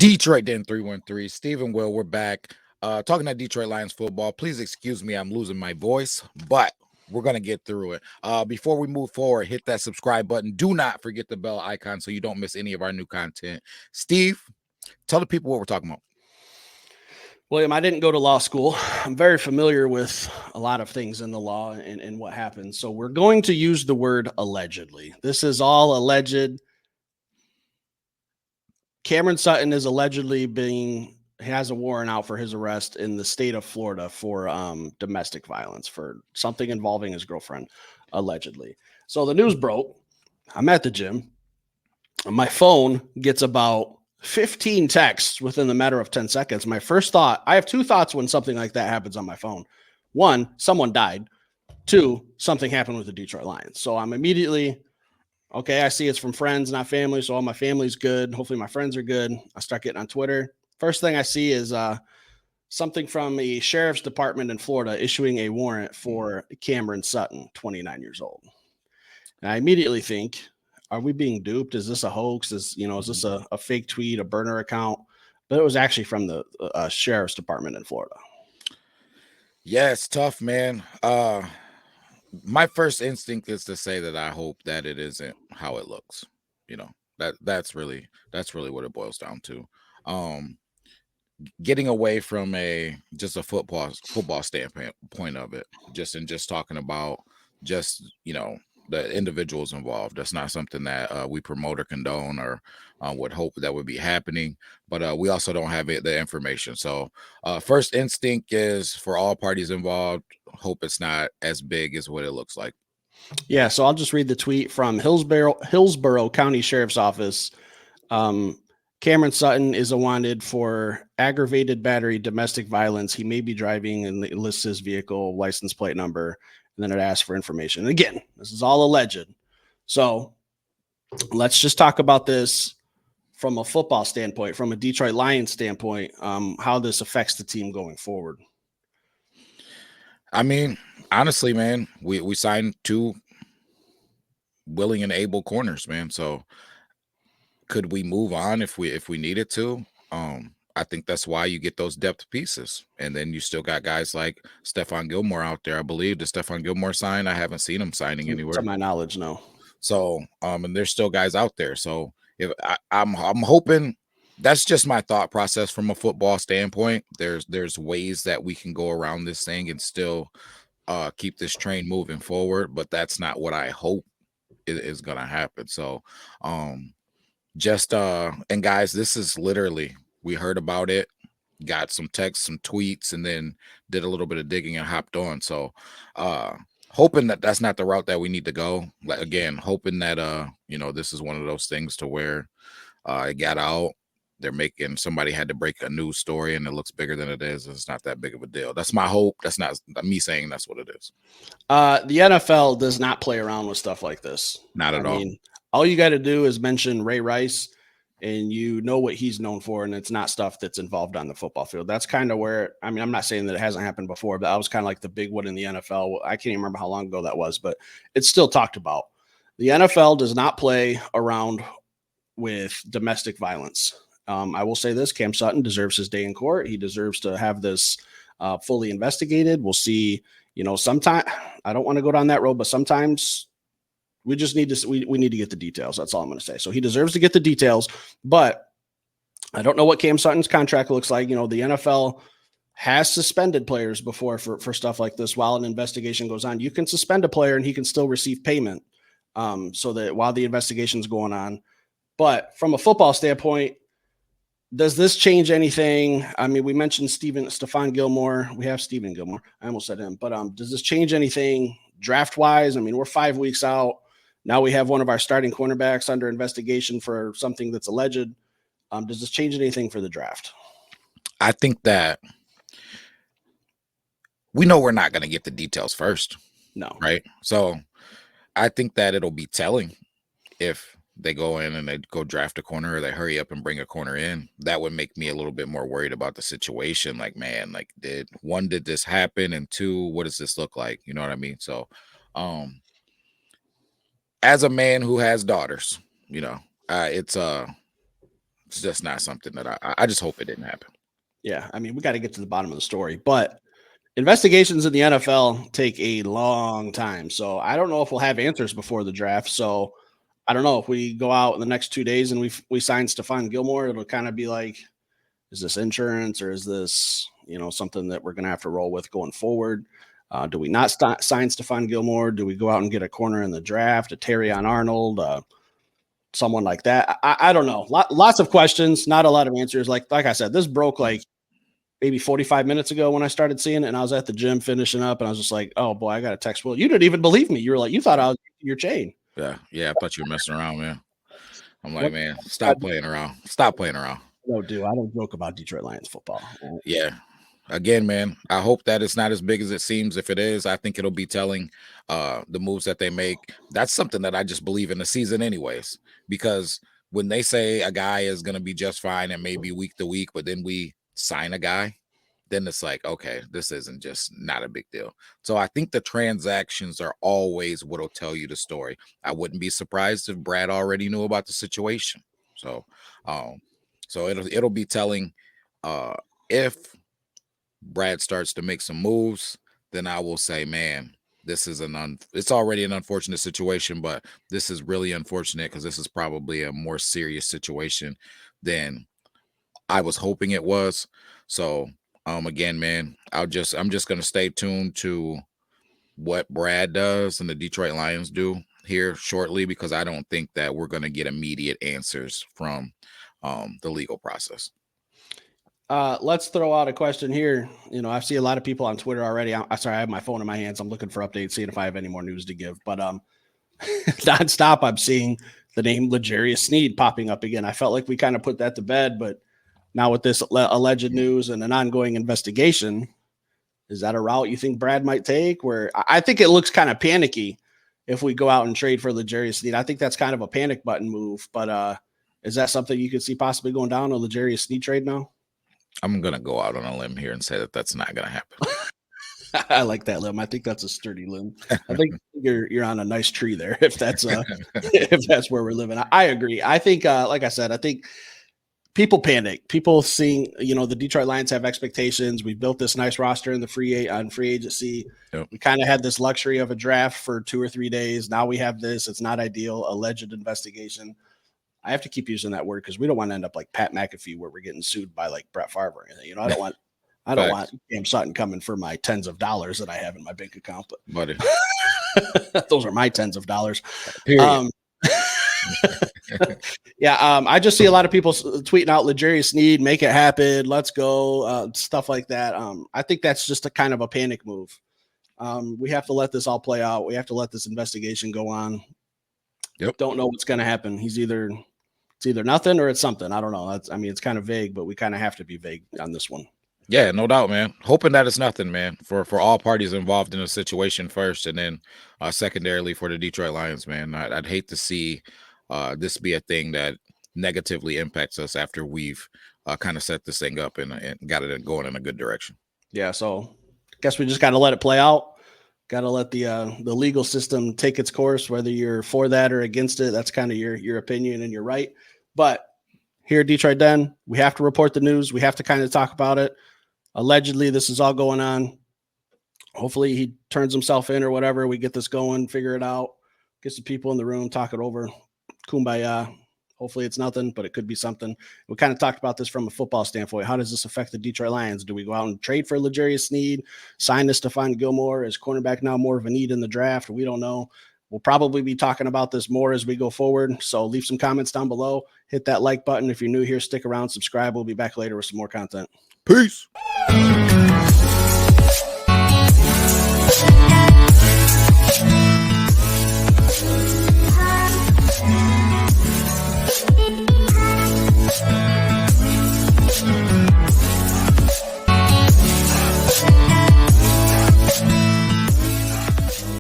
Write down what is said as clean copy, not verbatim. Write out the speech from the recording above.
Detroit Den 313. Stephen Will, we're back. Talking about Detroit Lions football. Please excuse me, I'm losing my voice, but we're gonna get through it. Before we move forward, hit that subscribe button. Do not forget the bell icon so you don't miss any of our new content. Steve, tell the people what we're talking about. William, I didn't go to law school. I'm very familiar with a lot of things in the law and what happens. So we're going to use the word allegedly. This is all alleged. Cameron Sutton is allegedly has a warrant out for his arrest in the state of Florida for domestic violence, for something involving his girlfriend, allegedly. So the news broke. I'm at the gym. My phone gets about 15 texts within the matter of 10 seconds. My first thought, I have two thoughts when something like that happens on my phone. One, someone died. Two, something happened with the Detroit Lions. So I'm immediately, okay, I see it's from friends, not family. So all my family's good. Hopefully my friends are good. I start getting on Twitter. First thing I see is something from the sheriff's department in Florida issuing a warrant for Cameron Sutton, 29 years old. And I immediately think, are we being duped? Is this a hoax? Is this a fake tweet, a burner account? But it was actually from the sheriff's department in Florida. Yeah, it's tough, man. My first instinct is to say that I hope that it isn't how it looks. That's really what it boils down to. Getting away from just a football standpoint of it, just talking about the individuals involved. That's not something that we promote or condone or would hope that would be happening. But we also don't have the information. So first instinct is for all parties involved, hope it's not as big as what it looks like. Yeah, so I'll just read the tweet from Hillsborough County Sheriff's Office. Cameron Sutton is wanted for aggravated battery, domestic violence. He may be driving, and it lists his vehicle, license plate number, and then it asks for information. And again, this is all alleged. So let's just talk about this from a football standpoint, from a Detroit Lions standpoint, how this affects the team going forward. I mean, honestly, man, we signed two willing and able corners, man. So could we move on if we needed to? I think that's why you get those depth pieces. And then you still got guys like Stephon Gilmore out there. I believe the Stephon Gilmore sign. I haven't seen him signing anywhere. To my knowledge, no. So, and there's still guys out there. So if I'm hoping, that's just my thought process from a football standpoint. There's ways that we can go around this thing and still keep this train moving forward, but that's not what I hope is gonna happen. So and guys, this is literally, we heard about it, got some texts, some tweets, and then did a little bit of digging and hopped on. So hoping that that's not the route that we need to go. Again, hoping that this is one of those things to where it got out, somebody had to break a news story and it looks bigger than it is. It's not that big of a deal. That's my hope. That's not me saying that's what it is. The NFL does not play around with stuff like this. Not at all. All you got to do is mention Ray Rice and you know what he's known for, and it's not stuff that's involved on the football field. That's kind of where, I'm not saying that it hasn't happened before, but that was kind of like the big one in the NFL. I can't even remember how long ago that was, but it's still talked about. The NFL does not play around with domestic violence. I will say this, Cam Sutton deserves his day in court. He deserves to have this fully investigated. We'll see, sometime, I don't want to go down that road, but sometimes we just need to, we need to get the details. That's all I'm going to say. So he deserves to get the details, but I don't know what Cam Sutton's contract looks like. The NFL has suspended players before for stuff like this. While an investigation goes on, you can suspend a player and he can still receive payment so that while the investigation is going on. But from a football standpoint, does this change anything? We mentioned Stephon Gilmore. We have Stephen Gilmore. I almost said him, but does this change anything draft wise? We're 5 weeks out. Now we have one of our starting cornerbacks under investigation for something that's alleged. Does this change anything for the draft? I think that we know we're not going to get the details first. No. Right. So I think that it'll be telling if they go in and they go draft a corner or they hurry up and bring a corner in. That would make me a little bit more worried about the situation. Like, man, did this happen? And two, what does this look like? You know what I mean? So, as a man who has daughters, it's it's just not something that I just hope it didn't happen. Yeah, I mean, we got to get to the bottom of the story, but investigations in the NFL take a long time. So I don't know if we'll have answers before the draft. So I don't know if we go out in the next 2 days and we sign Stephon Gilmore, it'll kind of be like, is this insurance or is this, something that we're going to have to roll with going forward? Do we not sign Stephon Gilmore? Do we go out and get a corner in the draft, a Terrion Arnold, someone like that? I don't know. Lots of questions, not a lot of answers. Like I said, this broke like maybe 45 minutes ago when I started seeing it, and I was at the gym finishing up, and I was just like, oh boy, I got to text Will. You didn't even believe me. You were like, you thought I was your chain. Yeah. I thought you were messing around, man. I'm like, man, stop playing around. Stop playing around. No, dude, I don't joke about Detroit Lions football. Yeah. Again, man, I hope that it's not as big as it seems. If it is, I think it'll be telling the moves that they make. That's something that I just believe in the season anyways, because when they say a guy is going to be just fine and maybe week to week, but then we sign a guy, then it's like, okay, this isn't just not a big deal. So I think the transactions are always what'll tell you the story. I wouldn't be surprised if Brad already knew about the situation. So, so it'll be telling if Brad starts to make some moves, then I will say, man, this is it's already an unfortunate situation, but this is really unfortunate because this is probably a more serious situation than I was hoping it was. So, again, man, I'm just going to stay tuned to what Brad does and the Detroit Lions do here shortly, because I don't think that we're going to get immediate answers from the legal process. Let's throw out a question here. I see a lot of people on Twitter already. I'm sorry, I have my phone in my hands. I'm looking for updates, seeing if I have any more news to give. But nonstop, I'm seeing the name L'Jarius Sneed popping up again. I felt like we kind of put that to bed, but now with this alleged news and an ongoing investigation, is that a route you think Brad might take? Where I think it looks kind of panicky if we go out and trade for L'Jarius Sneed. I think that's kind of a panic button move. But is that something you could see possibly going down, a L'Jarius Sneed trade now? I'm going to go out on a limb here and say that that's not going to happen. I like that limb. I think that's a sturdy limb. I think you're on a nice tree there. If that's if that's where we're living, I agree. I think, like I said, I think people panic. People seeing, the Detroit Lions have expectations. We built this nice roster in the free agency. Yep. We kind of had this luxury of a draft for 2 or 3 days. Now we have this. It's not ideal. Alleged investigation. I have to keep using that word because we don't want to end up like Pat McAfee, where we're getting sued by like Brett Favre or anything. I don't want Cam Sutton coming for my tens of dollars that I have in my bank account. But those are my tens of dollars. I just see a lot of people tweeting out L'Jarius Sneed, make it happen, let's go, stuff like that. I think that's just a kind of a panic move. We have to let this all play out. We have to let this investigation go on. Yep. Don't know what's going to happen. It's either nothing or it's something. I don't know. It's kind of vague, but we kind of have to be vague on this one. Yeah, no doubt, man. Hoping that it's nothing, man, for all parties involved in the situation first, and then secondarily for the Detroit Lions, man. I'd hate to see this be a thing that negatively impacts us after we've kind of set this thing up and got it going in a good direction. Yeah, so I guess we just got to let it play out. Got to let the legal system take its course, whether you're for that or against it. That's kind of your opinion and you're right. But here at Detroit Den, we have to report the news. We have to kind of talk about it. Allegedly, this is all going on. Hopefully he turns himself in or whatever. We get this going, figure it out, get some people in the room, talk it over. Kumbaya. Hopefully it's nothing, but it could be something. We kind of talked about this from a football standpoint. How does this affect the Detroit Lions? Do we go out and trade for L'Jarius Sneed, sign to Stephon Gilmore? Is cornerback now more of a need in the draft? We don't know. We'll probably be talking about this more as we go forward. So leave some comments down below. Hit that like button. If you're new here, stick around, subscribe. We'll be back later with some more content. Peace.